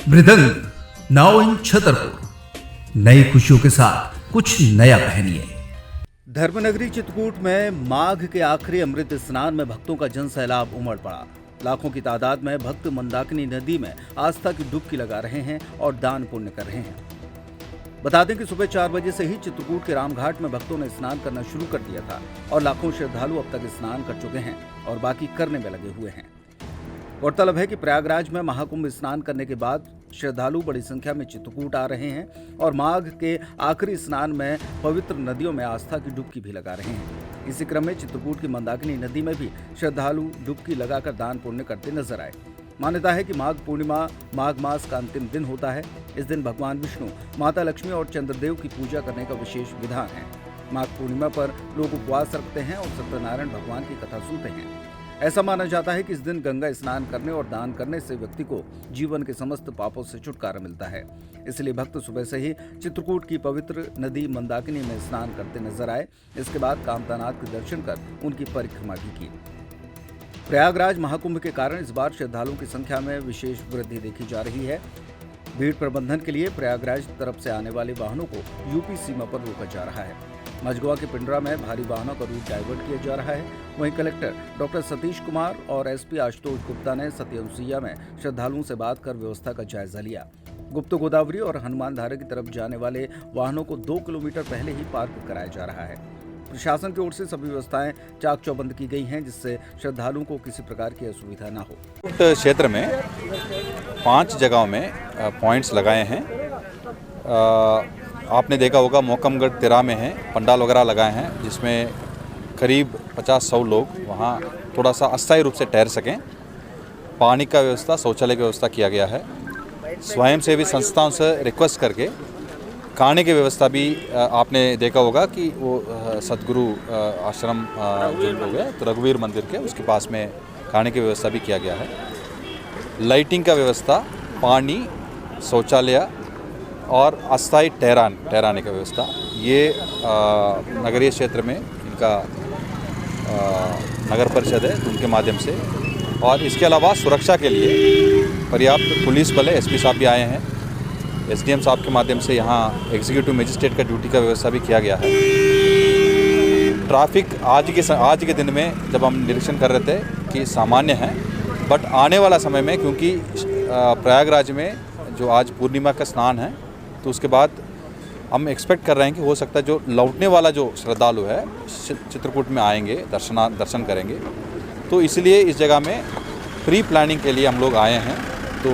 मृदंग now in Chhatarpur. नई खुशियों के साथ कुछ नया पहनिए। धर्मनगरी चित्रकूट में माघ के आखिरी अमृत स्नान में भक्तों का जन सैलाब उमड़ पड़ा। लाखों की तादाद में भक्त मंदाकिनी नदी में आस्था की डुबकी लगा रहे हैं और दान पुण्य कर रहे हैं। बता दें कि सुबह 4 बजे से ही चित्रकूट के रामघाट में भक्तों ने स्नान करना शुरू कर दिया था और लाखों श्रद्धालु अब तक स्नान कर चुके हैं और बाकी करने में लगे हुए हैं। गौरतलब है कि प्रयागराज में महाकुंभ स्नान करने के बाद श्रद्धालु बड़ी संख्या में चित्रकूट आ रहे हैं और माघ के आखिरी स्नान में पवित्र नदियों में आस्था की डुबकी भी लगा रहे हैं। इसी क्रम में चित्रकूट की मंदाकिनी नदी में भी श्रद्धालु डुबकी लगाकर दान पुण्य करते नजर आए। मान्यता है कि माघ पूर्णिमा माघ मास का अंतिम दिन होता है। इस दिन भगवान विष्णु, माता लक्ष्मी और चंद्रदेव की पूजा करने का विशेष विधान है। माघ पूर्णिमा पर लोग उपवास रखते हैं और सत्यनारायण भगवान की कथा सुनते हैं। ऐसा माना जाता है कि इस दिन गंगा स्नान करने और दान करने से व्यक्ति को जीवन के समस्त पापों से छुटकारा मिलता है। इसलिए भक्त सुबह से ही चित्रकूट की पवित्र नदी मंदाकिनी में स्नान करते नजर आए। इसके बाद कामतानाथ के दर्शन कर उनकी परिक्रमा भी की। प्रयागराज महाकुंभ के कारण इस बार श्रद्धालुओं की संख्या में विशेष वृद्धि देखी जा रही है। भीड़ प्रबंधन के लिए प्रयागराज तरफ से आने वाले वाहनों को यूपी सीमा पर रोका जा रहा है। मझगवा के पिंडरा में भारी वाहनों का रूट डाइवर्ट किया जा रहा है। वहीं कलेक्टर डॉक्टर सतीश कुमार और एसपी आशुतोष गुप्ता ने सत्यनुसुईया में श्रद्धालुओं से बात कर व्यवस्था का जायजा लिया। गुप्त गोदावरी और हनुमान धारा की तरफ जाने वाले वाहनों को 2 किलोमीटर पहले ही पार्क कराया जा रहा है। प्रशासन की ओर से सभी व्यवस्थाएं चाक चौबंद की गई हैं, जिससे श्रद्धालुओं को किसी प्रकार की असुविधा न हो। क्षेत्र में 5 जगहों में पॉइंट्स लगाए हैं। आपने देखा होगा मोकमगढ़ तिरा में है, पंडाल वगैरह लगाए हैं जिसमें करीब 50-100 लोग वहाँ थोड़ा सा अस्थायी रूप से ठहर सकें। पानी का व्यवस्था, शौचालय की व्यवस्था किया गया है। स्वयंसेवी संस्थाओं से रिक्वेस्ट करके खाने की व्यवस्था भी आपने देखा होगा कि वो सतगुरु आश्रम जो लोग हैं तो रघुवीर मंदिर के उसके पास में खाने की व्यवस्था भी किया गया है। लाइटिंग का व्यवस्था, पानी, शौचालय और अस्थायी ठहराने की व्यवस्था, ये नगरीय क्षेत्र में इनका नगर परिषद है तो उनके माध्यम से। और इसके अलावा सुरक्षा के लिए पर्याप्त पुलिस बल है। एसपी साहब भी आए हैं। एसडीएम साहब के माध्यम से यहाँ एग्जीक्यूटिव मजिस्ट्रेट का ड्यूटी का व्यवस्था भी किया गया है। ट्रैफिक आज के दिन में जब हम निरीक्षण कर रहे थे कि सामान्य है, बट आने वाला समय में क्योंकि प्रयागराज में जो आज पूर्णिमा का स्नान है तो उसके बाद हम एक्सपेक्ट कर रहे हैं कि हो सकता है जो लौटने वाला जो श्रद्धालु है चित्रकूट में आएंगे, दर्शन करेंगे। तो इसलिए इस जगह में प्री प्लानिंग के लिए हम लोग आए हैं, तो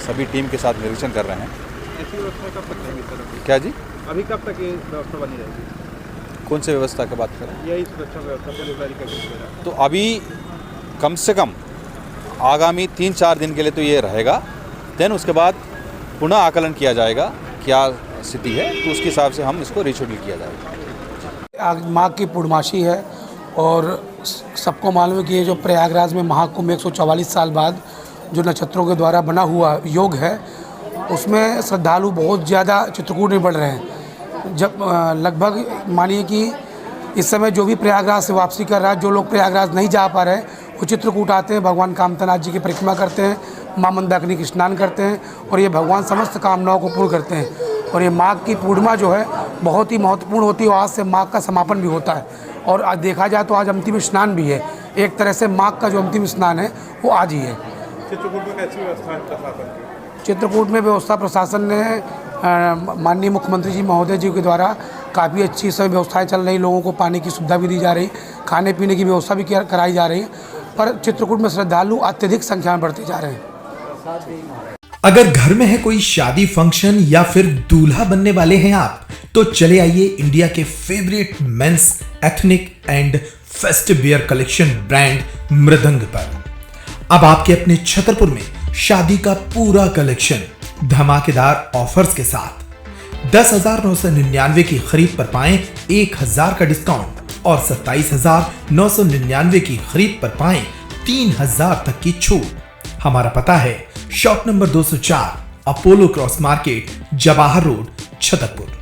सभी टीम के साथ निरीक्षण कर रहे हैं। ऐसी व्यवस्था कब तक रहेगी सर? क्या जी? अभी कब तक ये व्यवस्था बनी रहेगी? कौन सी व्यवस्था की बात कर रहे हैं? यही सुरक्षा व्यवस्था। तो अभी कम से कम आगामी 3-4 दिन के लिए तो ये रहेगा। देन उसके बाद पुनः आकलन किया जाएगा क्या स्थिति है, तो उसके हिसाब से हम इसको रिशेड्यूल किया जाएगा। आज माघ की पूर्णमासी है और सबको मालूम है कि ये जो प्रयागराज में महाकुंभ 144 साल बाद जो नक्षत्रों के द्वारा बना हुआ योग है, उसमें श्रद्धालु बहुत ज़्यादा चित्रकूट में बढ़ रहे हैं। जब लगभग मानिए कि इस समय जो भी प्रयागराज से वापसी कर रहा है, जो लोग प्रयागराज नहीं जा पा रहे हैं वो चित्रकूट आते हैं, भगवान कामतानाथ जी की परिक्रमा करते हैं, माँ मंदाकिनी की स्नान करते हैं और ये भगवान समस्त कामनाओं को पूर्ण करते हैं। और ये माघ की पूर्णिमा जो है बहुत ही महत्वपूर्ण होती है और आज से माघ का समापन भी होता है। और आज देखा जाए तो आज अंतिम स्नान भी है। एक तरह से माघ का जो अंतिम स्नान है वो आज ही है। चित्रकूट में कैसी व्यवस्था है प्रशासन की? चित्रकूट में व्यवस्था प्रशासन ने माननीय मुख्यमंत्री जी महोदय जी के द्वारा काफ़ी अच्छी सब व्यवस्थाएं चल रही। लोगों को पानी की सुविधा भी दी जा रही, खाने पीने की व्यवस्था भी कराई जा रही है। पर चित्रकूट में श्रद्धालु अत्यधिक संख्या में बढ़ते जा रहे हैं। अगर घर में है कोई शादी फंक्शन या फिर दूल्हा बनने वाले हैं आप, तो चले आइए इंडिया के favourite men's ethnic and festive wear collection brand Mridang पर। अब आपके अपने छतरपुर में शादी का पूरा कलेक्शन धमाकेदार ऑफर्स के साथ 10,999 की खरीद पर पाएं 1,000 का डिस्काउंट और 27,999 की खरीद पर पाएं 3,000 तक की छूट। हमारा पता है shop number 204, Apollo cross market, Jawahar road, Chhatarpur.